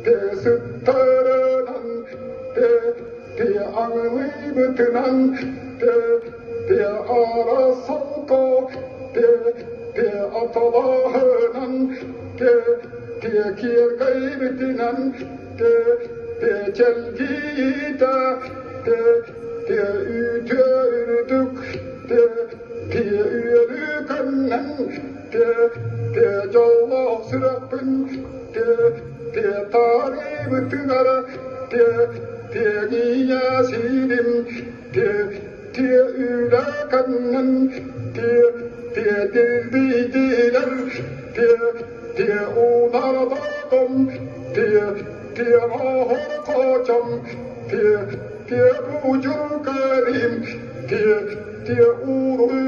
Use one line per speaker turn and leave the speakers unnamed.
de sütterinen, de anlıyımıtınan, de ara salko, de atalahınan, de kirgaybetinan, de çelgide, de ütürdük, de üyelükannen, de jalla sırapın, de tarihbıtınar, de giyasinim, de ülakannen, de dildiler, de unardağım, de ahır kaçam, de bucu karim, de uğru